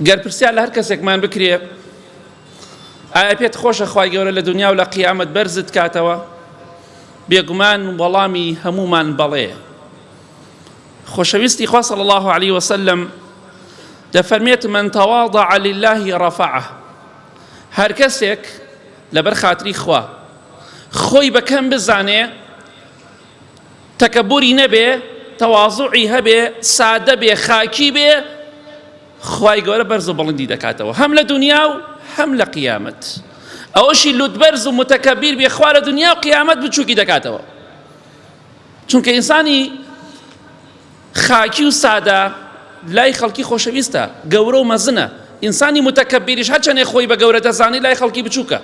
گەر پرسیار لە هەر کەسێکمان بکرێ ئایا پێت خۆشە خوای گەورە لە دنیا و لە قیامەت بەرزت کاتەوە؟ بێگومان وەڵامی هەمومان بەڵێ. خۆشەویستی خوا صلی الله عليه وسلم دەفەرمێت من تواضع لله رفعه. هەر کەسێک لەبەر خاتری خوا خۆی بەکەم بزانێ، تەکەبوری نەبێ، تەواضوعی هەبێ، سادە بێ، خاکی بێ، خوای گەورە بەرز و بەڵندی دەکاتەوە هەم لە دنیا و هەم لە قیامەت. ئەوەشی لوتبەرز و متەکەبیر بێ خوا لە دنیا و قیامەت بچووکی دەکاتەوە. چونکە ئینسانی خاکی و سادە لای خەڵکی خۆشەویستە، گەورە و مەزنە. ئینسانی متەکەبیریش هەرچەندێک خۆی بە گەورە دەزانی لای خەڵکی بچووکە.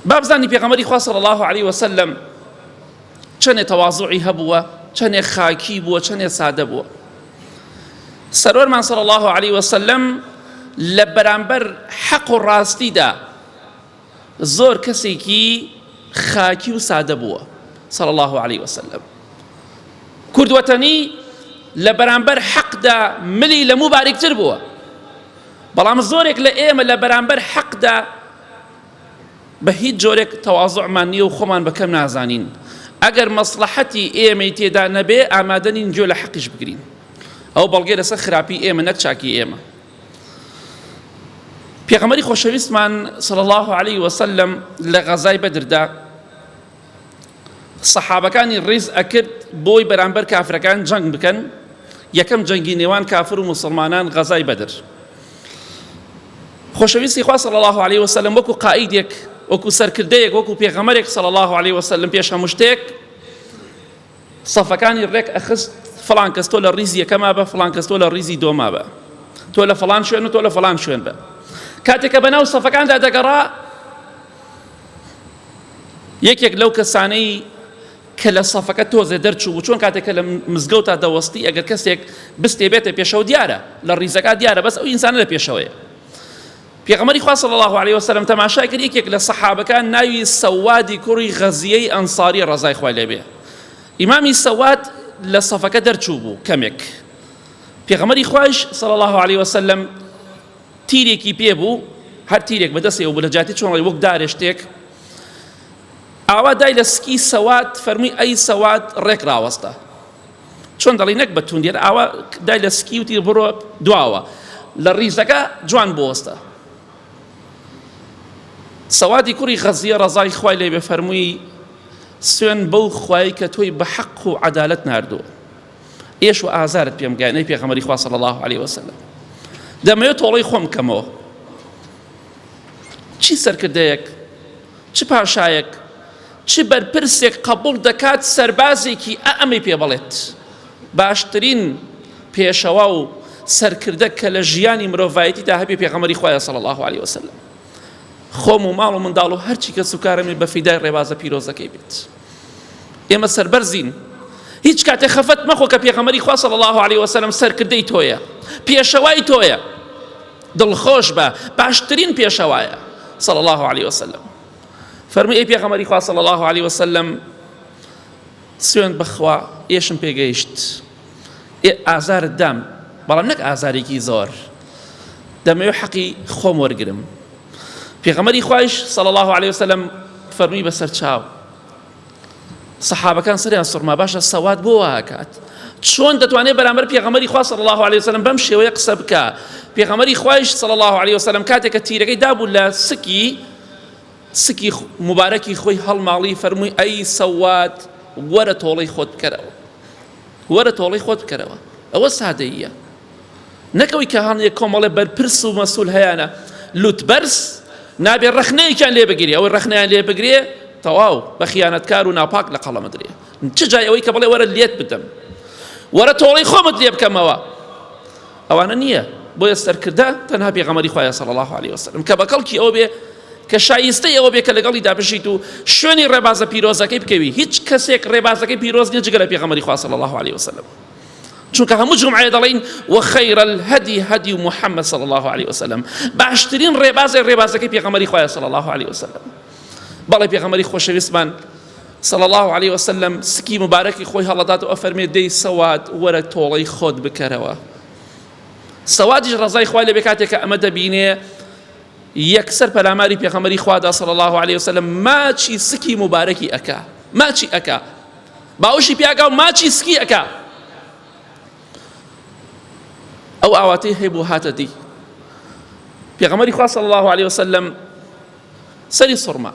با بزانی پێغەمبەری خوا صلی الله عليه وسلم چەندێک تەواضوعی هەبووە، چەندێک خاکی بووە، چەندێک سادە بووە. سەرۆرمان صلی الله عليه وسلم لە بەرامبەر حەق و ڕاستیدا زۆر کەسێکی خاکی و سادە بووە صلی الله عليه وسلم. کوردوەتەنی لە بەرامبەر حەقدا ملی لەموو باریکتر بووە، بەڵام زۆرێک لە ئێمە لە بەرامبەر حەقدا بە هیچ جۆرێک تەواضوعمان نییە و خۆمان بەکەم نازانین. ئەگەر مەسلحەتی ئێمەی تێدا نەبێ ئامادەنین گوێ لە حەقیش بگرین. ئەو بەڵگەی لەسەر خراپی ئێمە نەک چاکی ئێمە. پێغەمبەری خۆشەویستمان صلی الله عليه وسلم لە غەزای بەدردا سەحابەکانی ڕێز ئەکرد بۆی بەرامبەر کافرەکان جەنگ بکەن. یەکەم جەنگی نێوان کافر و موسڵمانان غەزای بەدر. خۆشەویستی خوا صلی الله عليه وسلم وەکو قائیدێک، وەکو سەرکردەیەک، وەکو پێغەمبەرێک صلی الله عليه وسلم پێش هەموو شتێک سەفەکانی ڕێک ئەخست. فڵان کەس تۆ لە ڕیزی یەکەما بە، فڵان کەس تۆ لە ڕیزی دۆما بە، تۆ لە فڵان شوێن و تۆ لە فڵان شوێن بە. کاتێککە بەناو سەفەکاندا دەگەڕا، یەکێک لەو کەسانەی کە لە سەفەکە تۆزێ دەرچوو بوو، چۆن کاتێککە لە مزگەوتا دەوەستی ئەگەر کەسێک بستێ بێتە پێشەوە دیارە لە ڕیزەکە دیارە، بەس ئەو ئینسانە لە پێشەوەیە. پێغەمبەری خوا صلی الله عليه وسلم تەماشای کرد یەکێک لە سەحابەکان ناوی سەوادی کوڕی غەزیەی ئەنساری ڕەزای خوای لێ بێ. ئیمامی سەواد لە سەفەکە دەرچوو بوو کەمێک. پێغەمبەری خوایش صلی الله عليه وسلم تیرێکی پێ بوو، هەر تیرێک بەدەستێ و بە لە جاتی چۆن وەک دارێ شتێک ئاوا دای لە سکی سەواد فەرمووی ئەی سەواد ڕێک ڕاوەستە. چۆن دەڵی نەک بە توندێت، ئاوا دای لە سکی و تیر بڕۆ دواوە لە ڕیزەکە جوان بۆوەستە. سەوادی کوڕی غەزیە ڕەزای خوای لێ بێ فەرمووی سوێن بەو خوای کە تۆی بە حەق و عەدالەت ناردووە، ئێش و ئازارت پێم گایە ئەی پێغەمبەری خوا صلی الله عليه وسلم. دەمەوێت تۆڵەی خۆم بکەمەوە. چی سەرکردەیەک، چ پاشایەک، چ بەرپرسێک قبوڵ دەکات سەربازێکی ئەمەی پێ بڵێت باشترین پێشەوا و سەرکردە کە لە ژیانی مرۆڤایەتیدا هەبێ پێغەمبەری خوایە صلی الله عليه وسلم. خۆم و ماڵ و منداڵ و هەرچی کە سوکارەمی بە فیدای ڕێبازە پیرۆزەکەی بێت. ئێمە سەربەرزین. هیچ کاتێ خەفەت مەخۆ کە پێغەمبەری خوا صلی الله عليه وسلم سەرکردەی تۆیە، پێشەوای تۆیە، دڵخۆش بە، باشترین پێشەوایە صلی الله عليه وسلم. فەرمووی ئەی پێغەمبەری خوا صلی الله عليه وسلم سوێن بخوا ئێشم پێگەیشت، ئازارت دام، بەڵام نەک ئازارێکی زۆر، دەمەوێت حەقی خۆم وەرگرم. پێغەمبەری خوایش صلی الله عليه وسلم فەرمووی بەسەر چاو سەحابەکان سەریان سوڕما باشە سەواد بۆ واکات، چۆن دەتوانێت بەرامبەر پێغەمبەری خوا صلی الله عليه وسلم بەم شێوەیە قسە بکە. پێغەمبەری خوایش صلی الله عليه وسلم کاتێککە تیرەکەی دابوو لە سکی مبارەکی خۆی هەڵماڵی فەرمووی ئەی سەواد وەرە تۆڵەی خۆت بکەرەوە، وەرە تۆڵەی خۆت بکەرەوە. ئەوە سادەییە، نەکەوەی کە هەڵێک کۆمەڵێ بەرپرس و مەسوول هەیەە لوتبەرس نابێ ڕەخنەیەکیان لێ بگرێ، ئەوەی ڕەخنەیان لێ بگرێ تەواو بە خیانەتکار و ناپاک لە قەڵەمە درێ. چ جای ئەوەی کە بڵێ وەرە لێت بدەم، وەرە تۆڵەی خۆمت لێ بکەمەوە، ئەوانە نییە. بۆیە سەرکردە تەنها پێغەمبەری خوایە صلی الله عليه وسلم کە بە کەڵکی ئەو بێ کە شایستەی ئەوە بێ کە لەگەڵی دابژیت و شوێنی ڕێبازە پیرۆزەکەی بکەوی. هیچ کەسێک ڕێبازەکەی پیرۆز نییە جگە لە پێغەمبەری خوا صلی الله عليه وسلم. چونکە هەموو جمعە دەڵێن وخەیر الهدی هدی محەممەد صلی الله عليه وسلم، باشترین ڕێبازەکەی پێغەمبەری خوایە صلی الله عليه وسلم. بەڵێ پێغەمبەری خۆشەویستمان صلی الله عليه وسلم سکی مبارەکی خۆی هەڵەدات و ئەفەرمێ دەی سەواد وەرە تۆڵەی خۆت بکەرەوە. سەوادیش ڕزای خوای لێبێ کاتێک کە ئەمە دەبینێ یەکسەر پەلاماری پێغەمبەری خوادا صلی الله عليه وسلم ماچی سکی مبارەکی ئەکا، ماچی ئەکا، باوشی پیاکە و ماچی سکی ئەکا. ئەو ئاواتەی هەیبوو هاتە دی پێغەمبەری خوا صلی الله عليه وسلم سەری سوڕما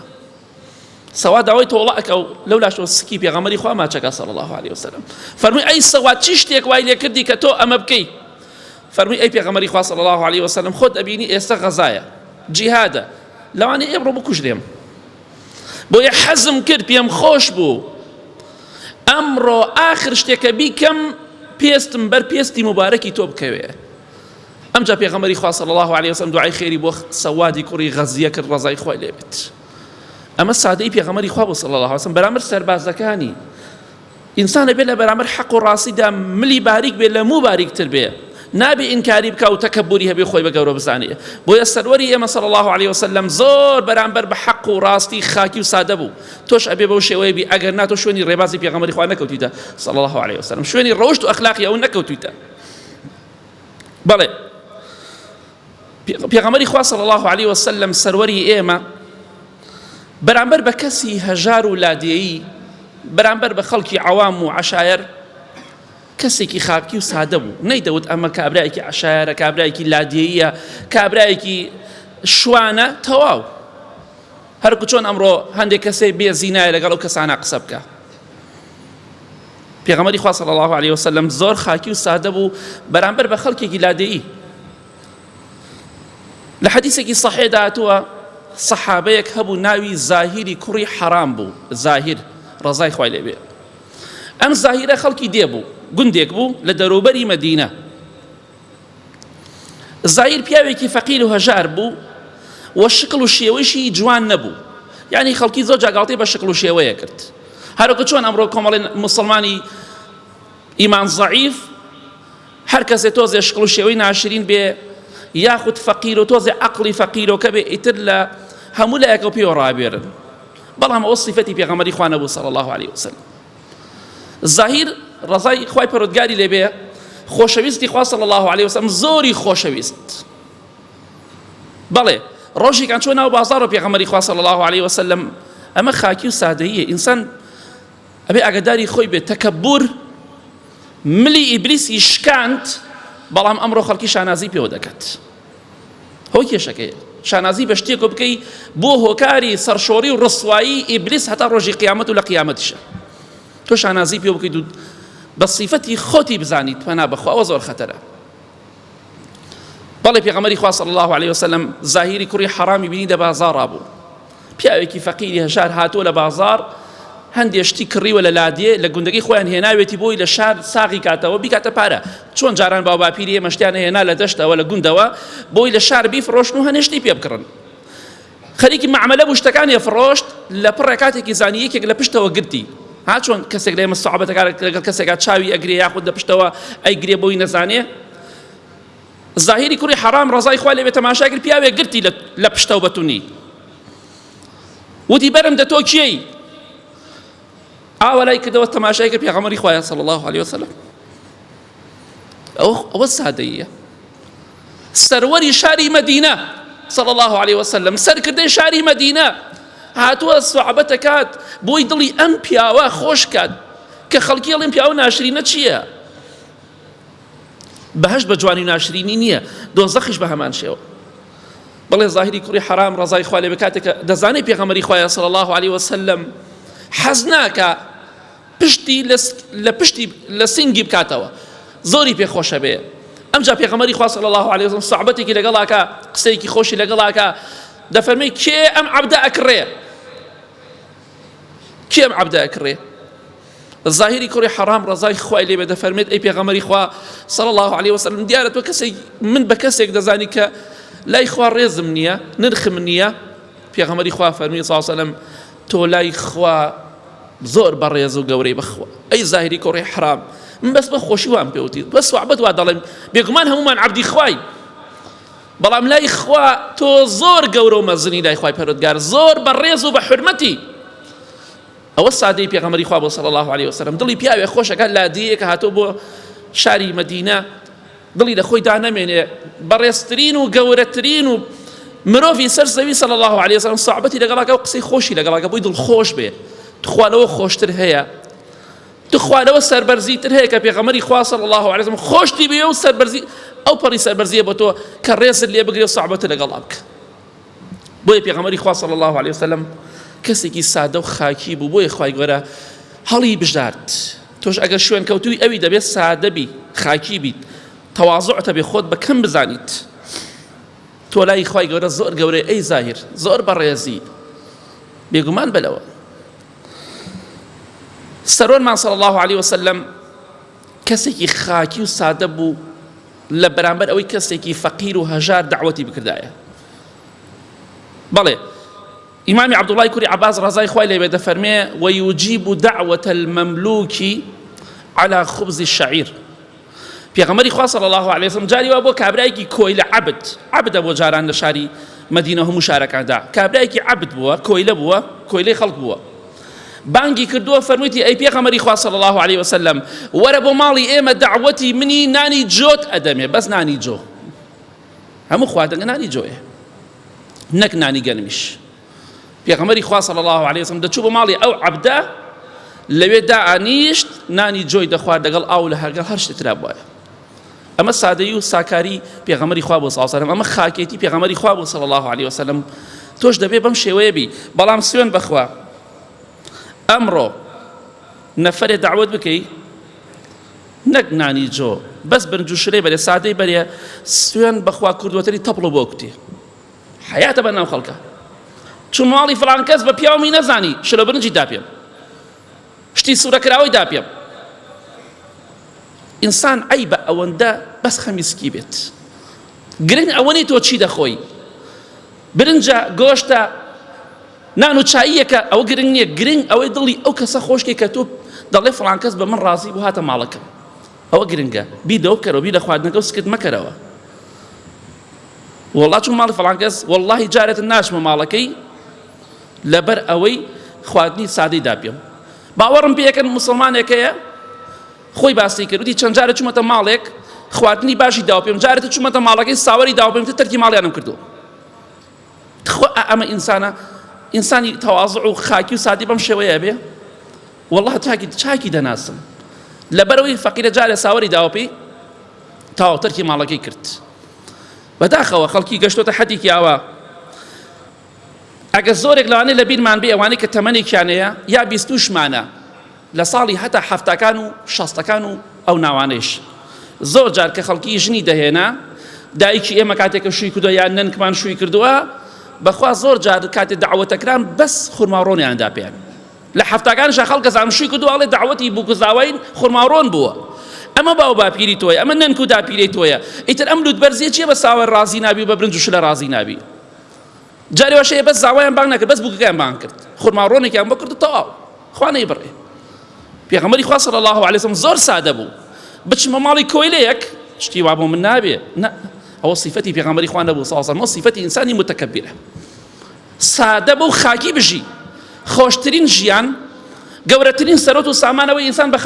سەواد داوای تۆڵە ئەکە و لەولاشەوە سکی پێغەمبەری خوا ماچەکە صلی الله عليه وسلم. فەرمووی ئەی سەواد چی شتێک وای لێ کردی کە تۆ ئەمە بکەی؟ فەرمووی ئەی پێغەمبەری خوا صلی الله عليه وسلم خۆت ئەبینی ئێستا غەزایە، جیهادە، لەوانەیە ئێمڕۆ بکوژرێم، بۆیە حەزم کرد پێم خۆش بوو ئەمڕۆ ئاخر شتێکە بیکەم پێستم بەر پێستی مبارەکی تۆ بکەوێ. ئەمجا پێغەمبەری خوا صلی الله عليه وسلم دوعای خێری بۆ سەوادی کوڕی غەزیە کرد ڕەزای خوای لێ بێت. ئەمە سادەی پێغەمبەری خوا بوو صلی الله عليه وسلم بەرامبەر سەربازەکانی. ئینسانە بێت لە بەرامبەر حەق و ڕاستیدا ملی باریک بێت لە مو باریکتر بێ، نابێ ئینکاری بکە و تەکەبوری هەبێ خۆی بە گەورە بزانێ. بۆیە سەروەری ئێمە صلی الله عليه وسلم زۆر بەرامبەر بە حەق و ڕاستی خاکی و سادە بوو. تۆش ئەبێ بەو شێوەیە بی، ئەگەر نا تۆ شوێنی ڕێبازی پێغەمبەری خوا نەکەوتیتە صلی الله عليه وسلم، شوێنی ڕەوشت و ئەخلاقی ئەو نەکەوتیتە. بەڵێ پێغەمبەری خوا صلی الله عليه وسلم سەروەری ئێمە بەرامبەر بە کەسی هەژار و لادێیی، بەرامبەر بە خەڵکی عەوام و عەشایر کەسێکی خاکی و سادە بوو. نەیدەوت ئەمە کابرایەکی عەشایرە، کابرایەکی لادێیە، کابرایەکی شوانە، تەواو هەرکو چۆن ئەمڕۆ هەندێک کەسێ بێ زینایە لەگەڵ ئەو کەسانە قسە بکە. پێغەمبەری خوا صلی الله عليه وسلم زۆر خاکی و سادە بوو بەرامبەر بە خەڵکێکی لادێیی. لە حەدیثێکی صەحیح داهاتووە سەحابەیەک هەبوو ناوی زاهیری کوڕی حەرام بوو، زاهیر ڕەزای خوای لێ بێ. ئەم زاهیرە خەڵکی دێ بوو، گوندێک بوو لە دەروبەری مەدینە. زاهیر پیاوێکی فەقیر و هەژار بوو و شکل و شێوەیشی جوان نەبوو، یعنی خەڵکی زۆر جاگاڵتەی بە شکل و شێوەیە کرد. هەروەکو چۆن ئەمڕۆ کۆمەڵێن مسلمانی ئیمان زەعیف هەر کەسێ تۆزێ شکل و شێوەی ناشرین بێ یاخود فەقیر و تۆزێ عەقڵی فەقیرۆکە بێ ئیتر لە هەموو لایەکەوە پێوە ڕابێرن. بەڵام ئەوە سیفەتی پێغەمبەری خوا نەبوو صلی الله عليه وسلم. زاهیر ڕەزای خوای پەروەردگاری لێ بێ خۆشەویستی خوا صلی الله عليه وسلم، زۆری خۆشەویست. بەڵێ ڕۆژێکان چۆ ناو بازاڕ و پێغەمبەری خوا صلی الله عليه وسلم، ئەمە خاکی و سادەییە. ئینسان ئەبێ ئاگاداری خۆی بێت. تەکەبور ملی ئیبلیسی شکاند، بەڵام ئەمڕۆ خەڵکی شانازی پێوە دەکات. هەو کێشەکەیە شانازی بە شتێک بکەی بۆ هۆکاری سەرشۆڕی و ڕسوایی ئیبلیس هەتا ڕۆژی قیامەت و لە قیامەتیشە. تۆ شانازی پێ بکەیت و بە صیفەتی خۆتی بزانیت پەنا بەخوا، ئەوە زۆر خەتەرە. بەڵێ پێغەمبەری خوا صلی الله عليه وسلم زاهیری کوڕی حەرامی بینی دە بازاڕا بوو، پیاوێکی فەقیری هەژار هاتووە لە بازاڕ، هەندێک شتی کڕیوە لە لادێ لە گوندەکەی خۆیان هێناوێتی بۆی لە شار ساغی کاتەوە بیکاتە پارە. چۆن جاران باو باپیری ئێمە شتیان هێنا لە دەشتەوە لە گوندەوە بۆی لە شار بیفرۆشن و هەنێشتی پێ بکڕن. خەریکی معاملە بوو، شتەکانی ئەفرۆشت لە پڕێ کاتێکی زانی یەکێک لە پشتەوە گرتی. ها چۆن کەسێک لە ئێمە سەحابەتەکان لەگەڵ کەسێکا چاوی ئەگرێ یاخود لە پشتەوە ئەیگرێ بۆی نەزانێ. زاهیری کوڕی حەرام ڕەزای خوای لێ بێ تەماشای کرد، پیاوێک گرتی لە پشتەوە بەتونی، وتی بەرم دە تۆ کێی؟ ئاوا لای کردەوە تەماشای کرد پێغەمبەری خوایە صلی الله عليه وسلم. ئەوە سادەییە. سەروەری شاری مەدینە صلی الله عليه وسلم، سەرکردەی شاری مەدینە هاتووە سوحبەت دەکات بۆی دڵی ئەم پیاوە خۆش کات کە خەڵکی ئەڵێن پیاوە ناشرینە چییە؟ بەهەشت بە جوانی ناشرینی نییە، دۆزەخیش بە هەمان شێوە. بەڵێ زاهیری کوڕی حەرام ڕەزای خوا لێ بێ کاتێکە دەزانێت پێغەمبەری خوایە صلی الله عليه وسلم حەز ناکە پشتی لە سینگی بکاتەوە، زۆری پێخۆشە بێ. ئەمجا پێغەمبەری خوا صلی الله عليه وسلم سوحبەتێکی لەگەڵاکە، قسەیەکی خۆشی لەگەڵاکە، دەفەرمێ کێ ئەم عەبدە ئەکڕێ؟ کێ ئەم عەبدە ئەکڕێ؟ زاهیری کوڕی حەرام ڕەزای خوای لێ بێ دەفەرمێت ئەی پێغەمبەری خوا صلی الله عليه وسلم، دیارە تۆ کەسێک من بە کەسێک دەزانی کە لای خوا ڕێزم نییە، نرخم نییە. پێغەمبەری خوا فەرمی صلی الله عليه وسلم تۆ لای خوا زۆر بەڕێز و گەورەی بەخوا. ئەی زاهیری کوڕی حەرام، من بەس بە خۆشی وام پێوتی، بەس سوحبەت وا دەڵێم، بێگومان هەمومان عەبدی خوای، بەڵام لای خوا تۆ زۆر گەورە و مەزنی لای خوای پەروەردگار، زۆر بەڕێز و بە حورمەتی. ئەوە سادەی پێغەمبەری خوا بۆ صلی الله عليه وسلم. دڵی پیاوێ خۆشەکە لادێیەکە هاتۆ بۆ شاری مەدینە دڵی لە خۆی دانەمێنێ بەڕێزترین و گەورەترین و مرۆڤی سەر زەوی صلی الله عليه وسلم سەحابەتی لەگەڵاکە و قسەی خۆشی لەگەڵاکە بۆی دڵخۆش بێ توخوالەوە خۆشتر هەیە توخوالەوە سەربەرزیتر هەیە کە پێغەمبەری خوا صلی الله عليه وسلم خۆشتی بێ و سەربەرزی ئەو پەڕی سەربەرزیە بۆ تۆ کە ڕێزت لێ بگرێ و سەحابەتە لەگەڵا بکە بۆیە پێغەمبەری خوا صلی الله عليه وسلم کەسێکی سادە و خاکی بوو بۆیە خوای گەورە هەڵی بژارد تۆش ئەگەر شوێن کەوتووی ئەوی دەبێت سادە بی خاکی بیت تەواضوعتە بێ خۆت بەکەم بزانیت تۆ لای خوای گەورە زۆر گەورەی ئەی زاهیر زۆر بەڕێزی بێگومان بەلەوە سەرۆرمان صلی الله عليه وسلم کەسێکی خاکی و سادە بوو لە بەرامبەر ئەوەی کەسێکی فەقیر و هەژار دعوەتی بکردایە بەڵێ ئیمامی عەبدوڵڵای کوڕی عەباس ڕەزای خوای لێ بێ دەفەرمێ وەیوجیب دعوة المملوك على خبز الشعير پێغەمبەری خوا صلی الله عليه وسلم جاری وا بۆ کابرایەکی کۆیلە عەبدە بۆ جاران لە شاری مەدینە هەموو شارەکاندا کابرایەکی عەبد بووە کۆیلە بووە کۆیلەی خەڵک بووە بانگی کردووە فەرموویەتی ئەی پێغەمبەری خوا صلی الله عليه وسلم وەرە بۆ ماڵی ئێمە دعوەتی منی نانی جۆت ئەدەمێ بەس نانی جۆ هەموو خواردنگە نانی جۆیە نەک نانی گەنمیش پێغەمبەری خوا صلی الله عليه وسلم دەچوو بۆ ماڵی ئەو عەبدە لەوێ دائانیشت نانی جۆی دەخوارد لەگەڵ ئاو لە هەر شتێکترا بووایە ئەمە سادەیی و ساکاری پێغەمبەری خوا بوو صلی الله عليه وسلم ئەمە خاکێتی پێغەمبەری خوا بوو صلی الله عليه وسلم تۆش دەبێ بەم شێوەیە بی بەڵام سوێن بەخوا ئەمڕۆ نەفەرێ دعوت بکەی نەک نانی جۆ بەس برنج و شرێ بەرێ سادەی بەرێ سوێن بەخوا کردوەتەری تەپڵ و بۆ کوتی حیاتە بەناو خەڵکە چون ماڵی فڵان کەس بە پیاومی نەزانی شلە برنجی داپێم شتی سوورەکراوەی داپێم ئینسان عەیبە ئەوەندە بەس خەمیسکی بێت گرنگ ئەوەنی تۆ چی دەخۆی برنجە گۆشتە نان و چاییەکە ئەوە گرنگ نییە گرنگ ئەوەی دڵی ئەو کەسە خۆشکێ کە تۆ دەڵێ فڵان کەس بە من ڕازی بوو هاتە ماڵەکەم ئەوە گرنگە بیدەوە بکەرەوە بی لە خواردنەکە و سکت مەکەرەوە وەڵڵا چون ماڵی فڵان کەس وەڵڵاهی جارێتن ناچمە ماڵەکەی لەبەر ئەوەی خواردنی سادەی داپێم باوەڕم پێ یەکەن موسڵمانێکەیە خۆی باسی کرد وتی چەند جارە چوومەتە ماڵێک خواردنی باشی داوا پێم جارێتە چوومەتە ماڵەکەی ساوەری داوا پێم تەرکی ماڵیانم کردو ئەمە ئینسانە ئینسانی تەواضع و خاکی و سادی بەم شێوەیە بێ وەڵڵا چاکی دەناسم لەبەرەوەی فەقیرە جارێ ساوەری داوا پێی تاوا تەرکی ماڵەکەی کرد بەداخەوە خەڵکی گەشتۆتە حەدێکی ئاوا ئەگە زۆرێک لەوانەیە لە بیرمان بێ ئەوانەی کە تەمەنێکیانەیە یا بیستوشمانە لە ساڵی هەتا حەفتەکان و شەستەکان و ئەو ناوانەیش زۆر جار کە خەڵکی ژنی دەهێنا دایکی ئێمە کاتێکە شووی کردووە یان نەنکمان شووی کردووە بەخوا زۆر جار کاتێ دعوەتەکران بەس خورماڕۆنیاندا پێیان لە حەفتەکانشا خەڵکە زانم شووی کردووە ئەڵێ دعوەتی بووکزاوین خورماڕۆن بووە ئەمە باو باپیری تۆیە ئەمە نەنک و داپیرەی تۆیە ئیتر ئەم لوتبەرزیە چییە بە ساوەر ڕازی نابی و بە برنج و شلە ڕازی نابی جارێ وەشەیە بەس زاوایان بانگ نەکرد بەس بووکەکەیان بانگ کرد خورماڕۆنێکیان بۆ کرد و تەواو خوا نەیبڕێ پێغەمبەری خوا صلی الله عليه وسلم زۆر سادە بوو بچمە ماڵی کۆیلەیەک شتی وا بۆ من نابێ ئەوە صیفەتی پێغەمبەری خوا نەبوو صلی الله عليه وسلم ئەوە صیفەتی ئینسانی متەکەبیرە سادە بوو خاکی بژی خۆشترین ژیان گەورەترین سەرۆت و سامانەوەی ئینسان بە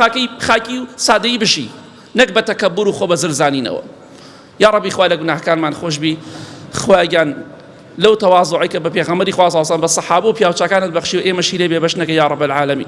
خاکی و سادەیی بژی نەک بە تەکەببوور و خۆ بە زرزانینەوە یا ڕەبی خوا لە گوناهکانمان خۆشبی خوایان لەو تەواضوعی کە بە پێغەمبەری خوا صلی الله عليه وسلم بە سەحابە و پیاوچاکانت بەخشی و ئێمەشی لێ بێ بەشنەکە یا ڕەب العالەمین